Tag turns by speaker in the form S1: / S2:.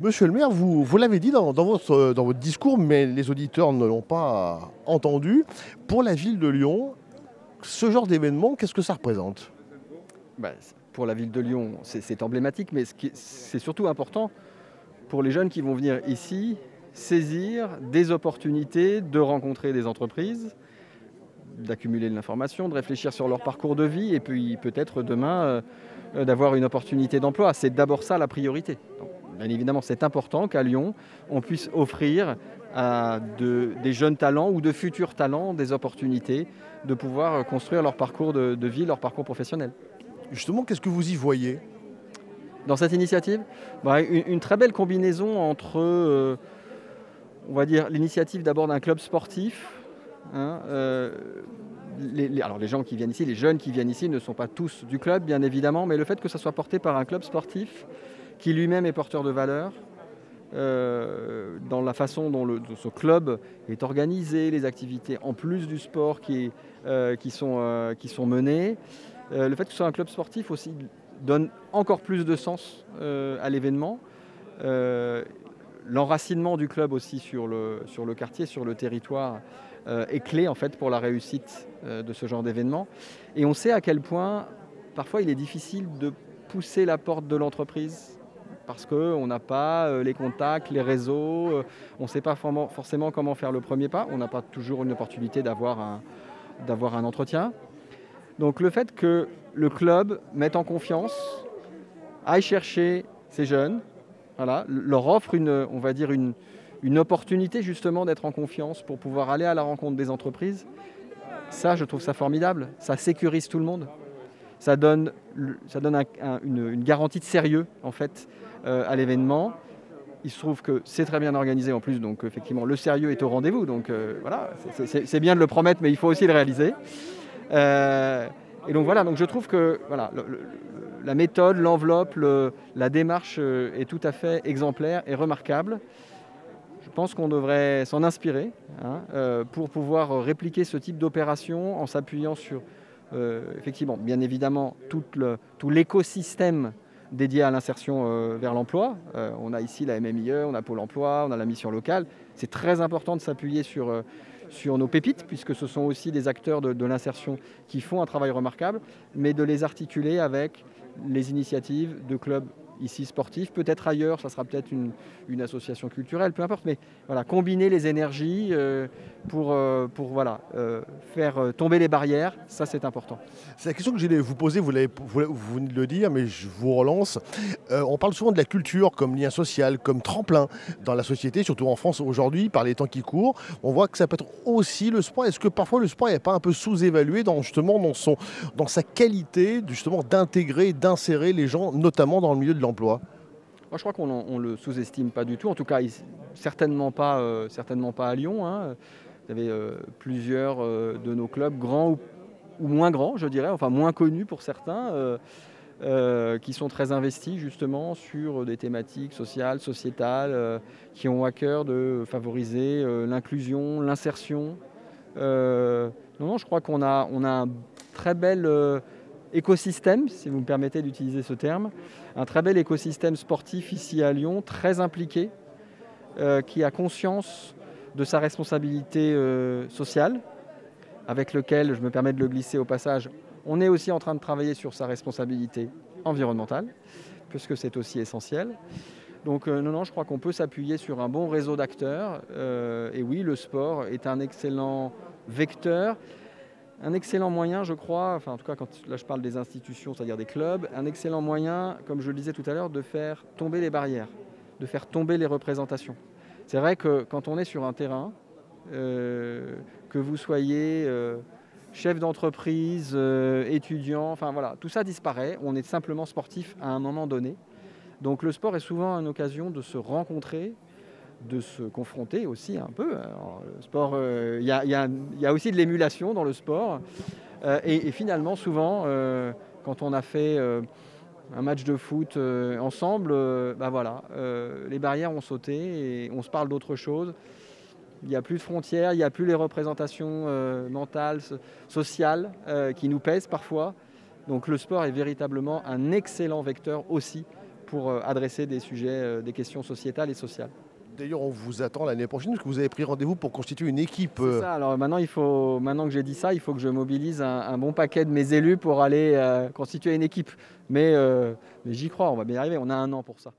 S1: Monsieur le maire, vous l'avez dit dans votre discours, mais les auditeurs ne l'ont pas entendu. Pour la ville de Lyon, ce genre d'événement, qu'est-ce que ça représente?
S2: Pour la ville de Lyon, c'est emblématique, mais c'est surtout important pour les jeunes qui vont venir ici saisir des opportunités de rencontrer des entreprises, d'accumuler de l'information, de réfléchir sur leur parcours de vie et puis peut-être demain d'avoir une opportunité d'emploi. C'est d'abord ça la priorité. Donc, bien évidemment, c'est important qu'à Lyon, on puisse offrir à des jeunes talents ou de futurs talents des opportunités de pouvoir construire leur parcours de vie, leur parcours professionnel.
S1: Justement, qu'est-ce que vous y voyez?
S2: Dans cette initiative, une très belle combinaison entre, on va dire, l'initiative d'abord d'un club sportif. Hein, alors les gens qui viennent ici, les jeunes qui viennent ici ne sont pas tous du club, bien évidemment, mais le fait que ça soit porté par un club sportif qui lui-même est porteur de valeurs, dans la façon dont ce club est organisé, les activités en plus du sport qui sont menées, le fait que ce soit un club sportif aussi donne encore plus de sens à l'événement. L'enracinement du club aussi sur le quartier, sur le territoire, est clé en fait pour la réussite de ce genre d'événement. Et on sait à quel point parfois il est difficile de pousser la porte de l'entreprise parce qu'on n'a pas les contacts, les réseaux, on ne sait pas forcément comment faire le premier pas, on n'a pas toujours une opportunité d'avoir un entretien. Donc le fait que le club mette en confiance, aille chercher ces jeunes, voilà, leur offre on va dire une opportunité justement d'être en confiance pour pouvoir aller à la rencontre des entreprises, ça je trouve ça formidable, ça sécurise tout le monde, ça donne une garantie de sérieux en fait à l'événement. Il se trouve que c'est très bien organisé en plus, donc effectivement le sérieux est au rendez-vous, donc voilà, c'est bien de le promettre mais il faut aussi le réaliser. Et donc voilà, donc je trouve que voilà, la méthode, l'enveloppe, la démarche est tout à fait exemplaire et remarquable. Je pense qu'on devrait s'en inspirer pour pouvoir répliquer ce type d'opération en s'appuyant sur, effectivement, bien évidemment, tout l'écosystème dédié à l'insertion vers l'emploi. On a ici la MMIE, on a Pôle emploi, on a la mission locale. C'est très important de s'appuyer sur nos pépites, puisque ce sont aussi des acteurs de l'insertion qui font un travail remarquable, mais de les articuler avec les initiatives de clubs ici sportifs, peut-être ailleurs, ça sera peut-être une association culturelle, peu importe, mais voilà, combiner les énergies pour faire tomber les barrières, ça c'est important.
S1: C'est la question que j'allais vous poser, vous venez de le dire, mais je vous relance. On parle souvent de la culture comme lien social, comme tremplin dans la société, surtout en France aujourd'hui, par les temps qui courent. On voit que ça peut être aussi le sport. Est-ce que parfois le sport n'est pas un peu sous-évalué dans sa qualité justement d'intégrer, d'insérer les gens, notamment dans le milieu de l'emploi?
S2: Moi, je crois qu'on ne le sous-estime pas du tout, en tout cas certainement pas à Lyon. Hein. Vous avez plusieurs de nos clubs, grands ou moins grands, je dirais, enfin moins connus pour certains, qui sont très investis justement sur des thématiques sociales, sociétales, qui ont à cœur de favoriser l'inclusion, l'insertion. Non, je crois qu'on a un très bel écosystème, si vous me permettez d'utiliser ce terme, un très bel écosystème sportif ici à Lyon, très impliqué, qui a conscience de sa responsabilité sociale, avec lequel, je me permets de le glisser au passage, on est aussi en train de travailler sur sa responsabilité environnementale, puisque c'est aussi essentiel. Donc non, je crois qu'on peut s'appuyer sur un bon réseau d'acteurs. Et oui, le sport est un excellent vecteur, un excellent moyen, je crois, enfin en tout cas là je parle des institutions, c'est-à-dire des clubs, un excellent moyen, comme je le disais tout à l'heure, de faire tomber les barrières, de faire tomber les représentations. C'est vrai que quand on est sur un terrain, que vous soyez chef d'entreprise, étudiant, enfin voilà, tout ça disparaît, on est simplement sportif à un moment donné. Donc le sport est souvent une occasion de se rencontrer, de se confronter aussi un peu. Alors, le sport, il y a aussi de l'émulation dans le sport. Et finalement, souvent, quand on a fait un match de foot ensemble, les barrières ont sauté et on se parle d'autre chose. Il n'y a plus de frontières, il n'y a plus les représentations mentales, sociales qui nous pèsent parfois. Donc le sport est véritablement un excellent vecteur aussi pour adresser des sujets, des questions sociétales et sociales.
S1: D'ailleurs, on vous attend l'année prochaine parce que vous avez pris rendez-vous pour constituer une équipe.
S2: C'est ça, alors maintenant, maintenant que j'ai dit ça, il faut que je mobilise un bon paquet de mes élus pour aller constituer une équipe. Mais j'y crois, on va bien y arriver, on a 1 an pour ça.